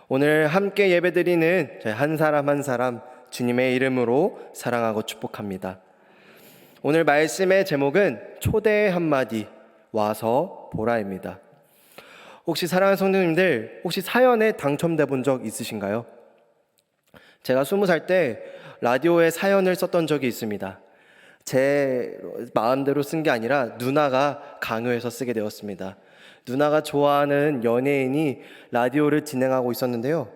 오늘 함께 예배드리는 저희 한 사람 한 사람 주님의 이름으로 사랑하고 축복합니다. 오늘 말씀의 제목은 초대의 한마디 와서 보라입니다. 혹시 사랑하는 성도님들, 혹시 사연에 당첨돼 본 적 있으신가요? 제가 20살 때 라디오에 사연을 썼던 적이 있습니다. 제 마음대로 쓴 게 아니라 누나가 강요해서 쓰게 되었습니다. 누나가 좋아하는 연예인이 라디오를 진행하고 있었는데요.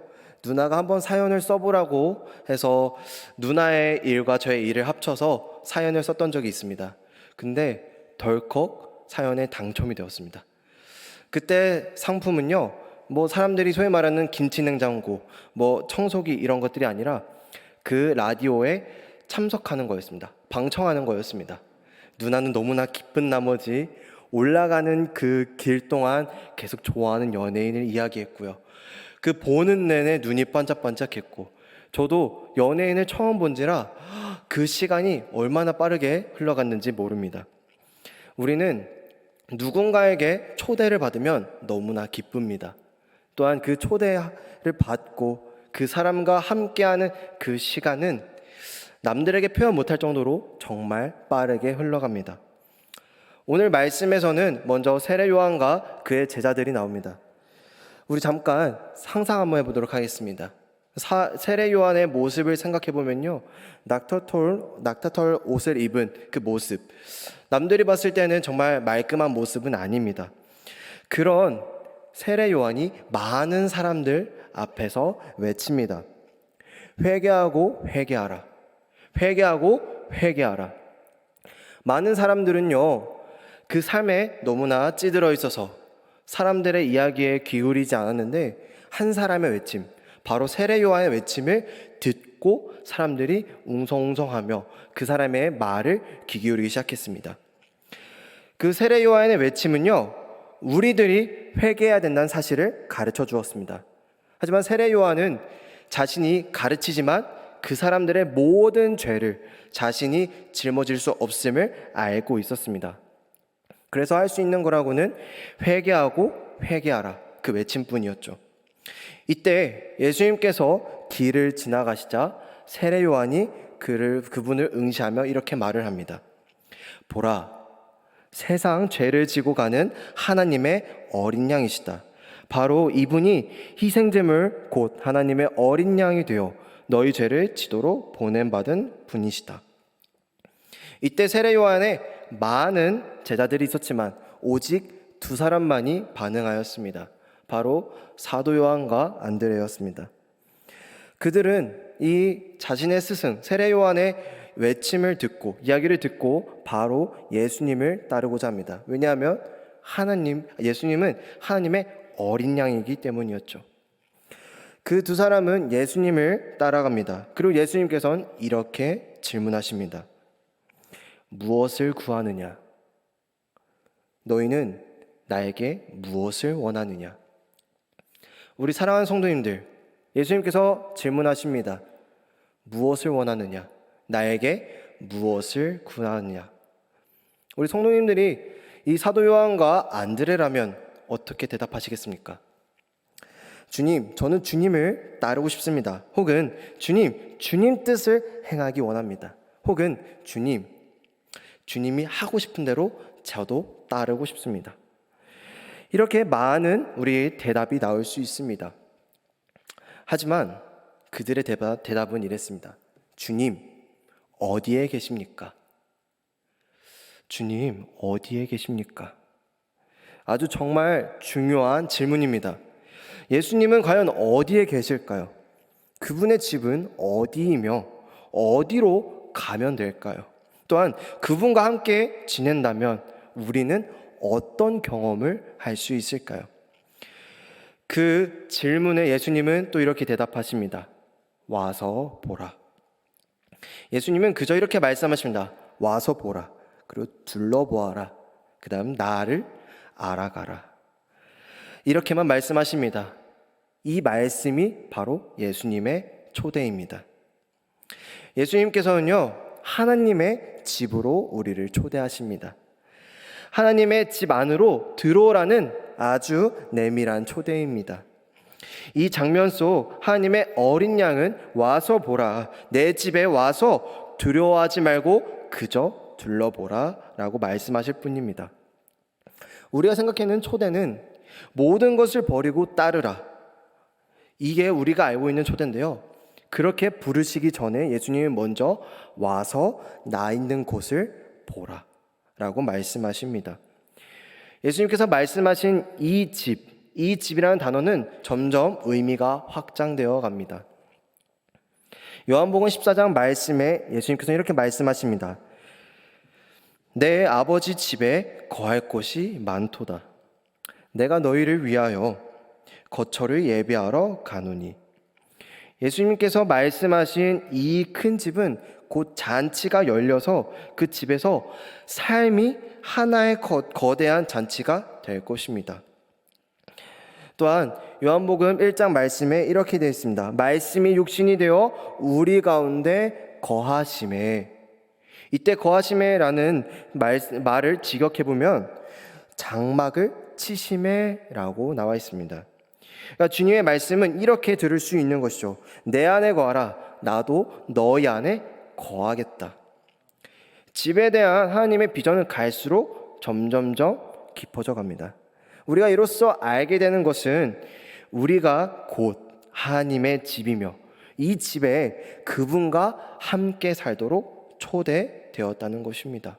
누나가 한번 사연을 써보라고 해서 누나의 일과 저의 일을 합쳐서 사연을 썼던 적이 있습니다. 근데 덜컥 사연에 당첨이 되었습니다. 그때 상품은요, 사람들이 소위 말하는 김치냉장고, 청소기 이런 것들이 아니라 그 라디오에 참석하는 거였습니다. 방청하는 거였습니다. 누나는 너무나 기쁜 나머지 올라가는 그 길 동안 계속 좋아하는 연예인을 이야기했고요. 그 보는 내내 눈이 반짝반짝했고, 저도 연예인을 처음 본지라 그 시간이 얼마나 빠르게 흘러갔는지 모릅니다. 우리는 누군가에게 초대를 받으면 너무나 기쁩니다. 또한 그 초대를 받고 그 사람과 함께하는 그 시간은 남들에게 표현 못할 정도로 정말 빠르게 흘러갑니다. 오늘 말씀에서는 먼저 세례 요한과 그의 제자들이 나옵니다. 우리 잠깐 상상 한번 해보도록 하겠습니다. 세례 요한의 모습을 생각해 보면요, 낙타털 옷을 입은 그 모습, 남들이 봤을 때는 정말 말끔한 모습은 아닙니다. 그런 세례 요한이 많은 사람들 앞에서 외칩니다. 회개하고 회개하라. 회개하고 회개하라. 많은 사람들은요, 그 삶에 너무나 찌들어 있어서 사람들의 이야기에 기울이지 않았는데 한 사람의 외침, 바로 세례 요한의 외침을 듣고 사람들이 웅성웅성하며 그 사람의 말을 귀 기울이기 시작했습니다. 그 세례 요한의 외침은요, 우리들이 회개해야 된다는 사실을 가르쳐 주었습니다. 하지만 세례 요한은 자신이 가르치지만 그 사람들의 모든 죄를 자신이 짊어질 수 없음을 알고 있었습니다. 그래서 할 수 있는 거라고는 회개하고 회개하라, 그 외침뿐이었죠. 이때 예수님께서 길을 지나가시자 세례 요한이 그분을 응시하며 이렇게 말을 합니다. 보라, 세상 죄를 지고 가는 하나님의 어린 양이시다. 바로 이분이 희생제물 곧 하나님의 어린 양이 되어 너희 죄를 지도록 보냄받은 분이시다. 이때 세례 요한에 많은 제자들이 있었지만 오직 두 사람만이 반응하였습니다. 바로 사도 요한과 안드레였습니다. 그들은 이 자신의 스승 세례 요한의 외침을 듣고 이야기를 듣고 바로 예수님을 따르고자 합니다. 왜냐하면 예수님은 하나님의 어린 양이기 때문이었죠. 그 두 사람은 예수님을 따라갑니다. 그리고 예수님께서는 이렇게 질문하십니다. 무엇을 구하느냐? 너희는 나에게 무엇을 원하느냐? 우리 사랑하는 성도님들, 예수님께서 질문하십니다. 무엇을 원하느냐? 나에게 무엇을 구하느냐? 우리 성도님들이 이 사도 요한과 안드레라면 어떻게 대답하시겠습니까? 주님, 저는 주님을 따르고 싶습니다. 혹은 주님 뜻을 행하기 원합니다. 혹은 주님이 하고 싶은 대로 저도 따르고 싶습니다. 이렇게 많은 우리의 대답이 나올 수 있습니다. 하지만 그들의 대답은 이랬습니다. 주님, 어디에 계십니까? 주님, 어디에 계십니까? 아주 정말 중요한 질문입니다. 예수님은 과연 어디에 계실까요? 그분의 집은 어디이며 어디로 가면 될까요? 또한 그분과 함께 지낸다면 우리는 어떤 경험을 할 수 있을까요? 그 질문에 예수님은 또 이렇게 대답하십니다. 와서 보라. 예수님은 그저 이렇게 말씀하십니다. 와서 보라. 그리고 둘러보아라. 그 다음 나를 알아가라. 이렇게만 말씀하십니다. 이 말씀이 바로 예수님의 초대입니다. 예수님께서는요, 하나님의 집으로 우리를 초대하십니다. 하나님의 집 안으로 들어오라는 아주 내밀한 초대입니다. 이 장면 속 하나님의 어린 양은 와서 보라, 내 집에 와서 두려워하지 말고 그저 둘러보라 라고 말씀하실 뿐입니다. 우리가 생각하는 초대는 모든 것을 버리고 따르라, 이게 우리가 알고 있는 초대인데요, 그렇게 부르시기 전에 예수님이 먼저 와서 나 있는 곳을 보라 라고 말씀하십니다. 예수님께서 말씀하신 이 집이라는 단어는 점점 의미가 확장되어 갑니다. 요한복음 14장 말씀에 예수님께서 이렇게 말씀하십니다. 내 아버지 집에 거할 곳이 많도다. 내가 너희를 위하여 거처를 예비하러 가노니. 예수님께서 말씀하신 이 큰 집은 곧 잔치가 열려서 그 집에서 삶이 하나의 거대한 잔치가 될 것입니다. 또한 요한복음 1장 말씀에 이렇게 되어 있습니다. 말씀이 육신이 되어 우리 가운데 거하심에. 이때 거하심에라는 말을 직역해보면 장막을 치심에라고 나와 있습니다. 그러니까 주님의 말씀은 이렇게 들을 수 있는 것이죠. 내 안에 거하라, 나도 너희 안에 거하겠다. 집에 대한 하나님의 비전은 갈수록 점점점 깊어져 갑니다. 우리가 이로써 알게 되는 것은 우리가 곧 하나님의 집이며 이 집에 그분과 함께 살도록 초대되었다는 것입니다.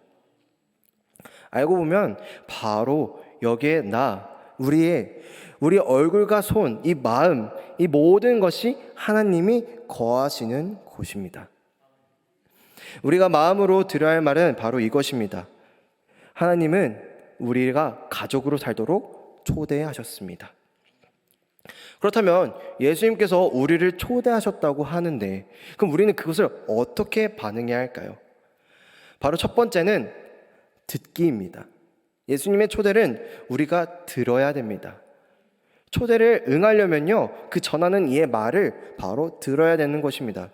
알고 보면 바로 여기에 우리 얼굴과 손, 이 마음, 이 모든 것이 하나님이 거하시는 곳입니다. 우리가 마음으로 들어야 할 말은 바로 이것입니다. 하나님은 우리가 가족으로 살도록 초대하셨습니다. 그렇다면 예수님께서 우리를 초대하셨다고 하는데, 그럼 우리는 그것을 어떻게 반응해야 할까요? 바로 첫 번째는 듣기입니다. 예수님의 초대는 우리가 들어야 됩니다. 초대를 응하려면요, 그 전하는 이의 말을 바로 들어야 되는 것입니다.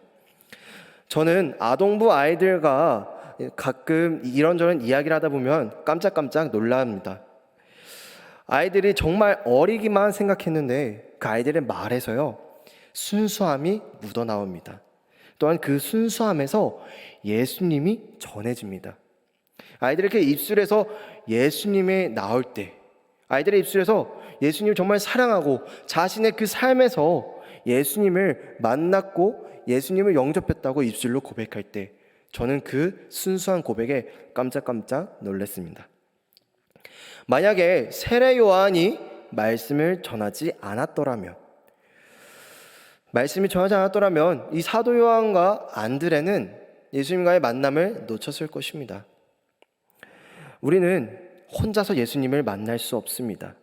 저는 아동부 아이들과 가끔 이런저런 이야기를 하다 보면 깜짝깜짝 놀랍니다. 아이들이 정말 어리기만 생각했는데 그 아이들의 말에서요, 순수함이 묻어나옵니다. 또한 그 순수함에서 예수님이 전해집니다. 아이들의 입술에서 예수님이 나올 때, 아이들의 입술에서 예수님을 정말 사랑하고 자신의 그 삶에서 예수님을 만났고 예수님을 영접했다고 입술로 고백할 때, 저는 그 순수한 고백에 깜짝깜짝 놀랐습니다. 만약에 세례 요한이 말씀이 전하지 않았더라면 이 사도 요한과 안드레는 예수님과의 만남을 놓쳤을 것입니다. 우리는 혼자서 예수님을 만날 수 없습니다.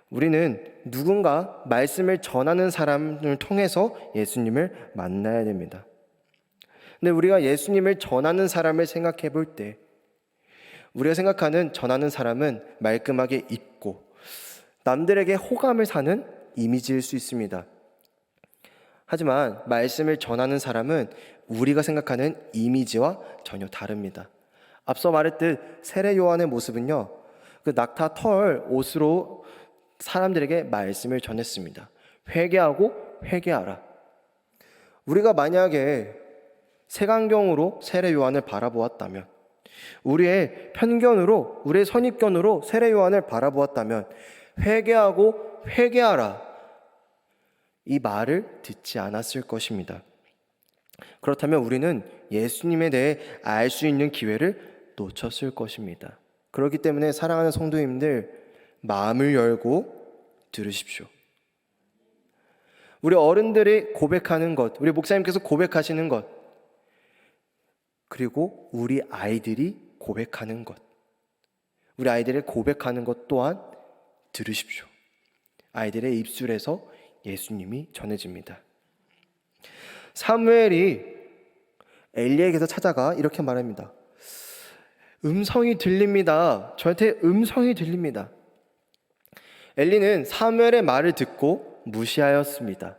우리는 누군가 말씀을 전하는 사람을 통해서 예수님을 만나야 됩니다. 근데 우리가 예수님을 전하는 사람을 생각해 볼 때, 우리가 생각하는 전하는 사람은 말끔하게 입고 남들에게 호감을 사는 이미지일 수 있습니다. 하지만 말씀을 전하는 사람은 우리가 생각하는 이미지와 전혀 다릅니다. 앞서 말했듯 세례 요한의 모습은요, 그 낙타 털 옷으로 사람들에게 말씀을 전했습니다. 회개하고 회개하라. 우리가 만약에 색안경으로 세례 요한을 바라보았다면, 우리의 편견으로, 우리의 선입견으로 세례 요한을 바라보았다면, 회개하고 회개하라, 이 말을 듣지 않았을 것입니다. 그렇다면 우리는 예수님에 대해 알 수 있는 기회를 놓쳤을 것입니다. 그렇기 때문에 사랑하는 성도님들, 마음을 열고 들으십시오. 우리 어른들이 고백하는 것, 우리 목사님께서 고백하시는 것, 그리고 우리 아이들이 고백하는 것, 우리 아이들의 고백하는 것 또한 들으십시오. 아이들의 입술에서 예수님이 전해집니다. 사무엘이 엘리에게서 찾아가 이렇게 말합니다. 음성이 들립니다. 저한테 음성이 들립니다. 엘리는 사무엘의 말을 듣고 무시하였습니다.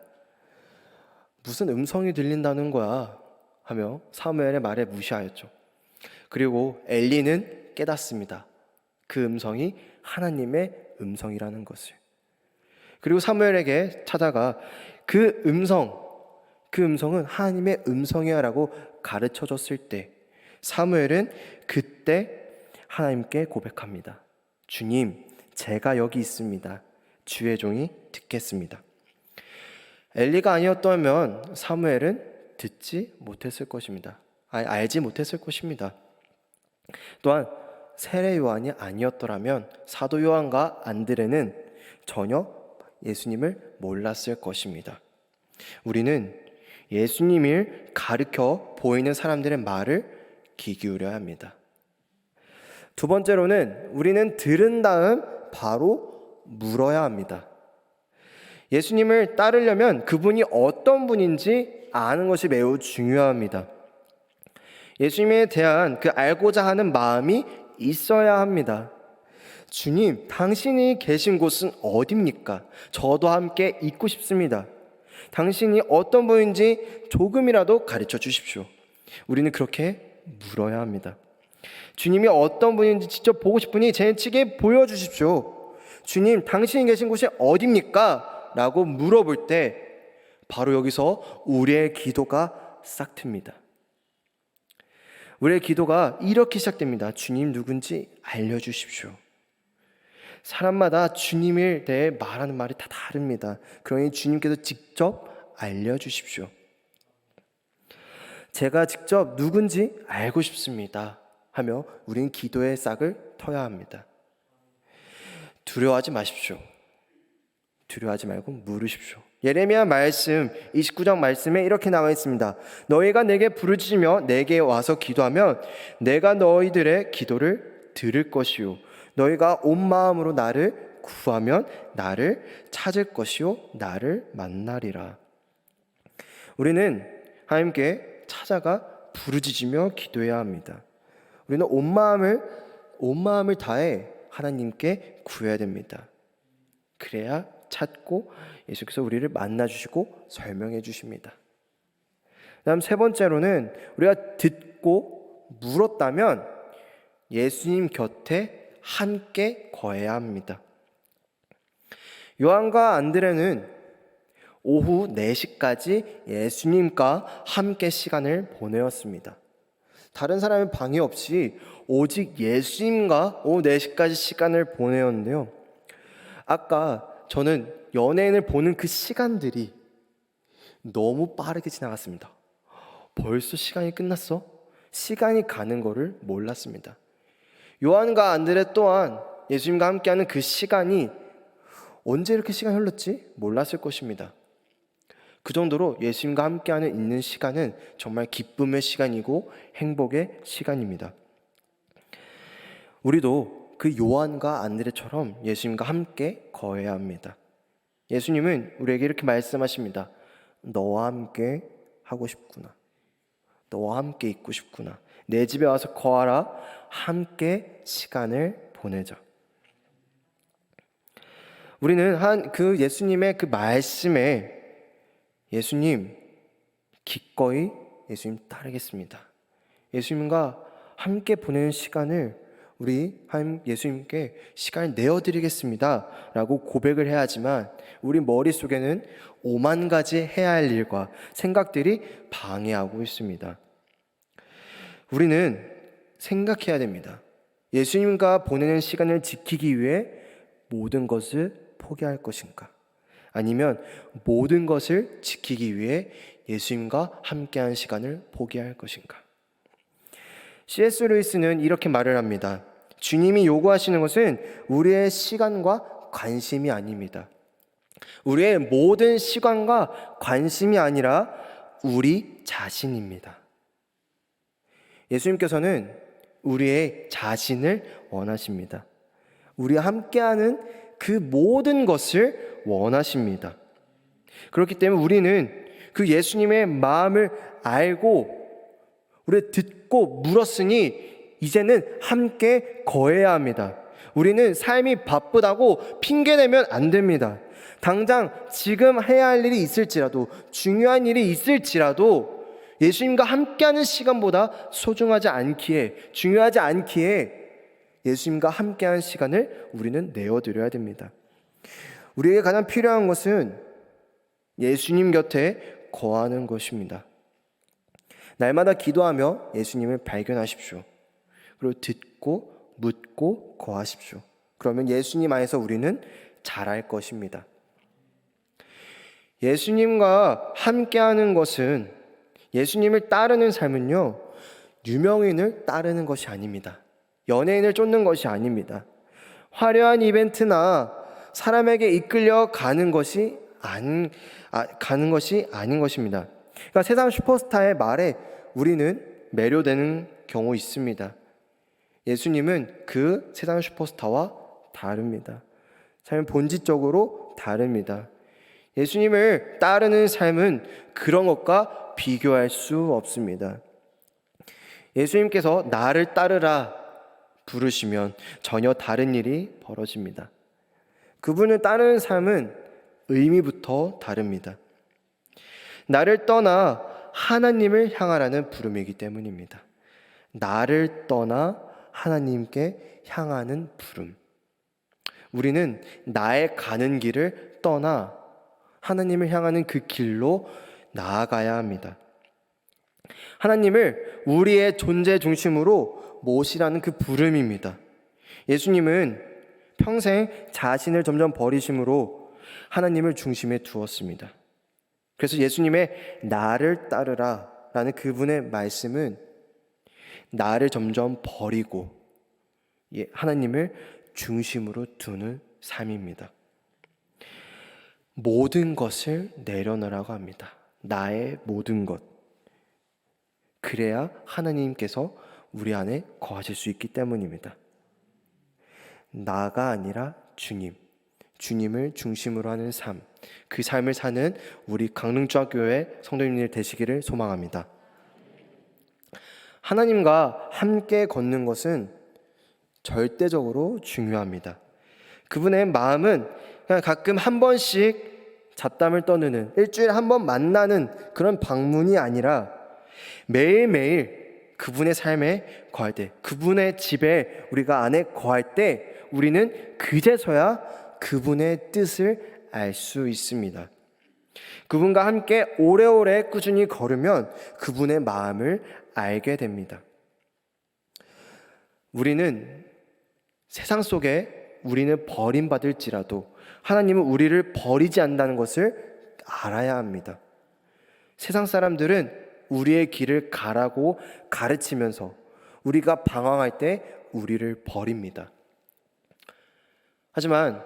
무슨 음성이 들린다는 거야 하며 사무엘의 말에 무시하였죠. 그리고 엘리는 깨닫습니다. 그 음성이 하나님의 음성이라는 것을. 그리고 사무엘에게 찾아가 그 음성은 하나님의 음성이야 라고 가르쳐 줬을 때 사무엘은 그때 하나님께 고백합니다. 주님, 제가 여기 있습니다. 주의 종이 듣겠습니다. 엘리가 아니었다면 사무엘은 듣지 못했을 것입니다. 알지 못했을 것입니다. 또한 세례 요한이 아니었더라면 사도 요한과 안드레는 전혀 예수님을 몰랐을 것입니다. 우리는 예수님을 가르쳐 보이는 사람들의 말을 귀 기울여야 합니다. 두 번째로는 우리는 들은 다음 바로 물어야 합니다. 예수님을 따르려면 그분이 어떤 분인지 아는 것이 매우 중요합니다. 예수님에 대한 그 알고자 하는 마음이 있어야 합니다. 주님, 당신이 계신 곳은 어디입니까? 저도 함께 있고 싶습니다. 당신이 어떤 분인지 조금이라도 가르쳐 주십시오. 우리는 그렇게 물어야 합니다. 주님이 어떤 분인지 직접 보고 싶으니 제치게 보여주십시오. 주님, 당신이 계신 곳이 어디입니까? 라고 물어볼 때 바로 여기서 우리의 기도가 싹 틉니다. 우리의 기도가 이렇게 시작됩니다. 주님 누군지 알려주십시오. 사람마다 주님에 대해 말하는 말이 다 다릅니다. 그러니 주님께서 직접 알려주십시오. 제가 직접 누군지 알고 싶습니다 하며 우리는 기도의 싹을 터야 합니다. 두려워하지 마십시오. 두려워하지 말고 물으십시오. 예레미야 말씀 29장 말씀에 이렇게 나와 있습니다. 너희가 내게 부르짖으며 내게 와서 기도하면 내가 너희들의 기도를 들을 것이요 너희가 온 마음으로 나를 구하면 나를 찾을 것이요 나를 만나리라. 우리는 하나님께 찾아가 부르짖으며 기도해야 합니다. 우리는 온 마음을 다해 하나님께 구해야 됩니다. 그래야 찾고 예수께서 우리를 만나주시고 설명해 주십니다. 다음 세 번째로는 우리가 듣고 물었다면 예수님 곁에 함께 거해야 합니다. 요한과 안드레는 오후 4시까지 예수님과 함께 시간을 보내었습니다. 다른 사람의 방해 없이 오직 예수님과 오후 4시까지 시간을 보내었는데요. 아까 저는 연예인을 보는 그 시간들이 너무 빠르게 지나갔습니다. 벌써 시간이 끝났어? 시간이 가는 거를 몰랐습니다. 요한과 안드레 또한 예수님과 함께하는 그 시간이 언제 이렇게 시간이 흘렀지? 몰랐을 것입니다. 그 정도로 예수님과 함께하는 있는 시간은 정말 기쁨의 시간이고 행복의 시간입니다. 우리도 그 요한과 안드레처럼 예수님과 함께 거해야 합니다. 예수님은 우리에게 이렇게 말씀하십니다. 너와 함께 하고 싶구나. 너와 함께 있고 싶구나. 내 집에 와서 거하라. 함께 시간을 보내자. 우리는 그 예수님의 그 말씀에 예수님 기꺼이 예수님 따르겠습니다. 예수님과 함께 보내는 시간을 우리 예수님께 시간을 내어드리겠습니다 라고 고백을 해야 하지만 우리 머릿속에는 5만 가지 해야 할 일과 생각들이 방해하고 있습니다. 우리는 생각해야 됩니다. 예수님과 보내는 시간을 지키기 위해 모든 것을 포기할 것인가? 아니면 모든 것을 지키기 위해 예수님과 함께한 시간을 포기할 것인가? C.S. 루이스는 이렇게 말을 합니다. 주님이 요구하시는 것은 우리의 시간과 관심이 아닙니다. 우리의 모든 시간과 관심이 아니라 우리 자신입니다. 예수님께서는 우리의 자신을 원하십니다. 우리와 함께하는 그 모든 것을 원하십니다. 그렇기 때문에 우리는 그 예수님의 마음을 알고 우리 듣고 물었으니 이제는 함께 거해야 합니다. 우리는 삶이 바쁘다고 핑계대면 안 됩니다. 당장 지금 해야 할 일이 있을지라도 중요한 일이 있을지라도 예수님과 함께하는 시간보다 소중하지 않기에 중요하지 않기에 예수님과 함께하는 시간을 우리는 내어드려야 됩니다. 우리에게 가장 필요한 것은 예수님 곁에 거하는 것입니다. 날마다 기도하며 예수님을 발견하십시오. 그리고 듣고 묻고 거하십시오. 그러면 예수님 안에서 우리는 자랄 것입니다. 예수님과 함께하는 것은, 예수님을 따르는 삶은요, 유명인을 따르는 것이 아닙니다. 연예인을 쫓는 것이 아닙니다. 화려한 이벤트나 사람에게 이끌려 가는 것이 아닌 것입니다. 그러니까 세상 슈퍼스타의 말에 우리는 매료되는 경우 있습니다. 예수님은 그 세상 슈퍼스타와 다릅니다. 삶은 본질적으로 다릅니다. 예수님을 따르는 삶은 그런 것과 비교할 수 없습니다. 예수님께서 나를 따르라 부르시면 전혀 다른 일이 벌어집니다. 그분을 따르는 삶은 의미부터 다릅니다. 나를 떠나 하나님을 향하라는 부름이기 때문입니다. 나를 떠나 하나님께 향하는 부름. 우리는 나의 가는 길을 떠나 하나님을 향하는 그 길로 나아가야 합니다. 하나님을 우리의 존재 중심으로 모시라는 그 부름입니다. 예수님은 평생 자신을 점점 버리심으로 하나님을 중심에 두었습니다. 그래서 예수님의 나를 따르라 라는 그분의 말씀은 나를 점점 버리고 하나님을 중심으로 두는 삶입니다. 모든 것을 내려놓으라고 합니다. 나의 모든 것. 그래야 하나님께서 우리 안에 거하실 수 있기 때문입니다. 나가 아니라 주님을 중심으로 하는 삶, 그 삶을 사는 우리 강릉주학교의 성도님들 되시기를 소망합니다. 하나님과 함께 걷는 것은 절대적으로 중요합니다. 그분의 마음은 그냥 가끔 한 번씩 잡담을 떠드는, 일주일에 한 번 만나는 그런 방문이 아니라 매일매일 그분의 삶에 거할 때, 그분의 집에 우리가 안에 거할 때 우리는 그제서야 그분의 뜻을 알 수 있습니다. 그분과 함께 오래오래 꾸준히 걸으면 그분의 마음을 알게 됩니다. 우리는 세상 속에 우리는 버림받을지라도 하나님은 우리를 버리지 않는다는 것을 알아야 합니다. 세상 사람들은 우리의 길을 가라고 가르치면서 우리가 방황할 때 우리를 버립니다. 하지만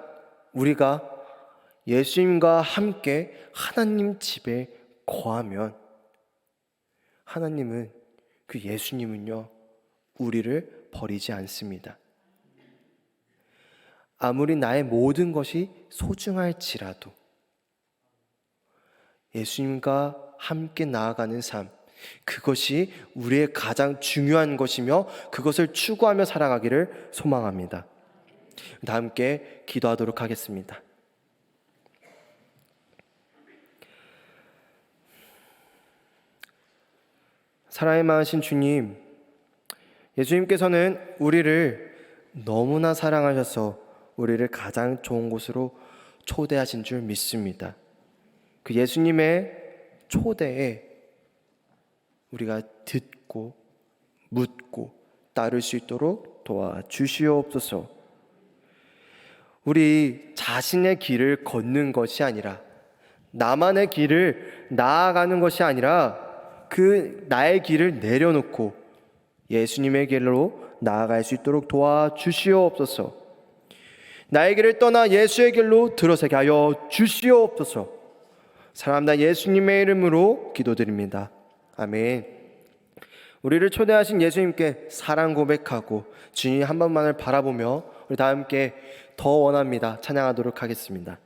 우리가 예수님과 함께 하나님 집에 거하면 하나님은, 그 예수님은요, 우리를 버리지 않습니다. 아무리 나의 모든 것이 소중할지라도 예수님과 함께 나아가는 삶, 그것이 우리의 가장 중요한 것이며 그것을 추구하며 살아가기를 소망합니다. 다 함께 기도하도록 하겠습니다. 사랑이 많으신 주님, 예수님께서는 우리를 너무나 사랑하셔서 우리를 가장 좋은 곳으로 초대하신 줄 믿습니다. 그 예수님의 초대에 우리가 듣고 묻고 따를 수 있도록 도와주시옵소서. 우리 자신의 길을 걷는 것이 아니라, 나만의 길을 나아가는 것이 아니라 그 나의 길을 내려놓고 예수님의 길로 나아갈 수 있도록 도와주시옵소서. 나의 길을 떠나 예수의 길로 들어서게 하여 주시옵소서. 사랑합니다. 예수님의 이름으로 기도드립니다. 아멘. 우리를 초대하신 예수님께 사랑 고백하고 주님 한 번만을 바라보며 우리 다 함께 더 원합니다 찬양하도록 하겠습니다.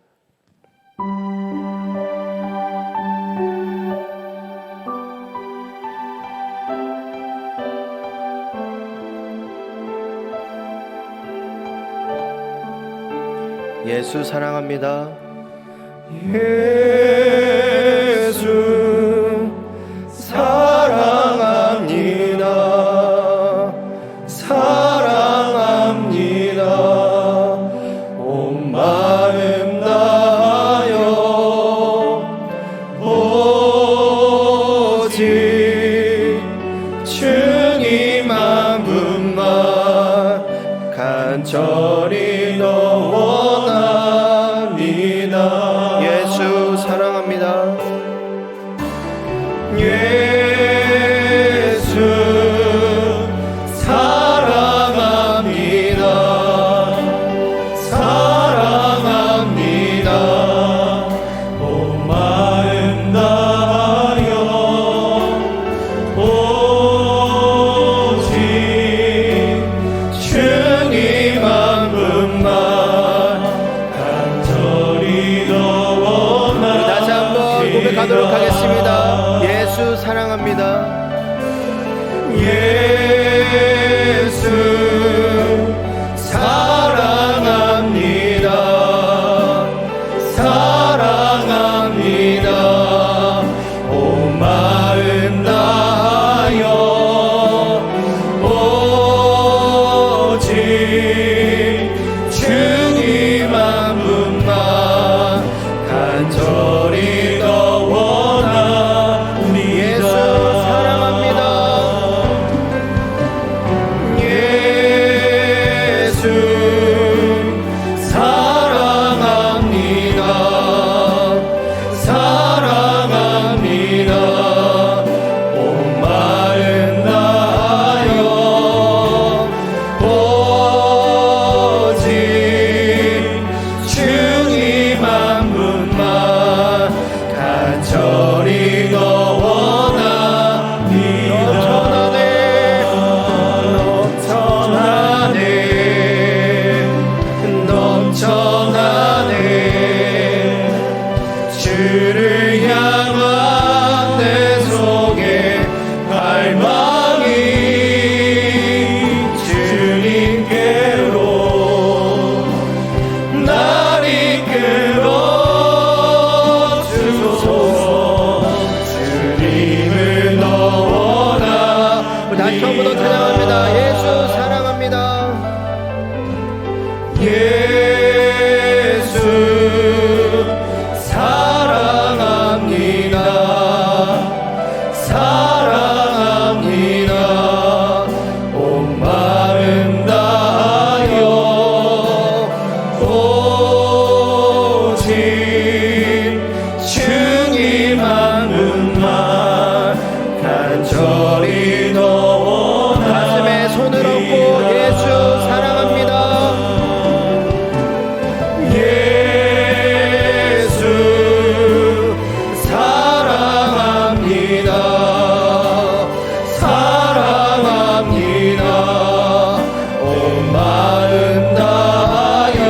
예수 사랑합니다. 예수 사랑합니다. 사랑합니다. 온 마음 다 찬양하도록 하겠습니다. 예수 사랑합니다. 예수 사랑합니다. 사랑합니다. 온 마음 다하여 오직 주님 한 분만 간절히 더 원합니다. 예수 사랑합니다. 예수 사랑합니다. 사랑합니다. 온 마음 다하여 오직 주님 한 분만 간절히 더 원합니다. 넘쳐나네 주를 향한 내 속에 갈망이 주님께로 날 이끌어 주소서. 주님을 더 원합니다. 다시 한번 더 찬양합니다. 예수 사랑합니다. 예수 사랑합니다. 사랑합니다. 온 마음 다하여 오직 주님 한 분만 간절히 더 원합니다. 가슴에 손을 얹고 예수 사랑합니다. 예수 사랑합니다. 사랑합니다. 온 마음 다하여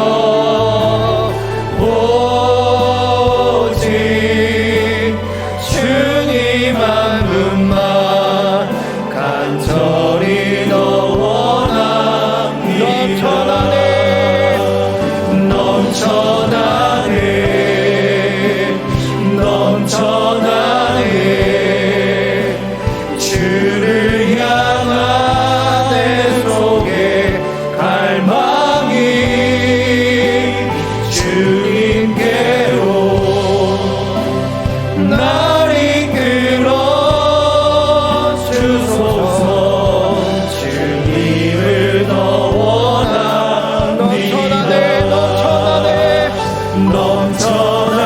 오직 주님 한 분만 간절히 더 원합니다. 넘쳐나네 넘쳐나네 주를 향한 내 속에 갈망이 주님께로 날 이끌어 주소서. 주님을 더 원합니다. 넘쳐나네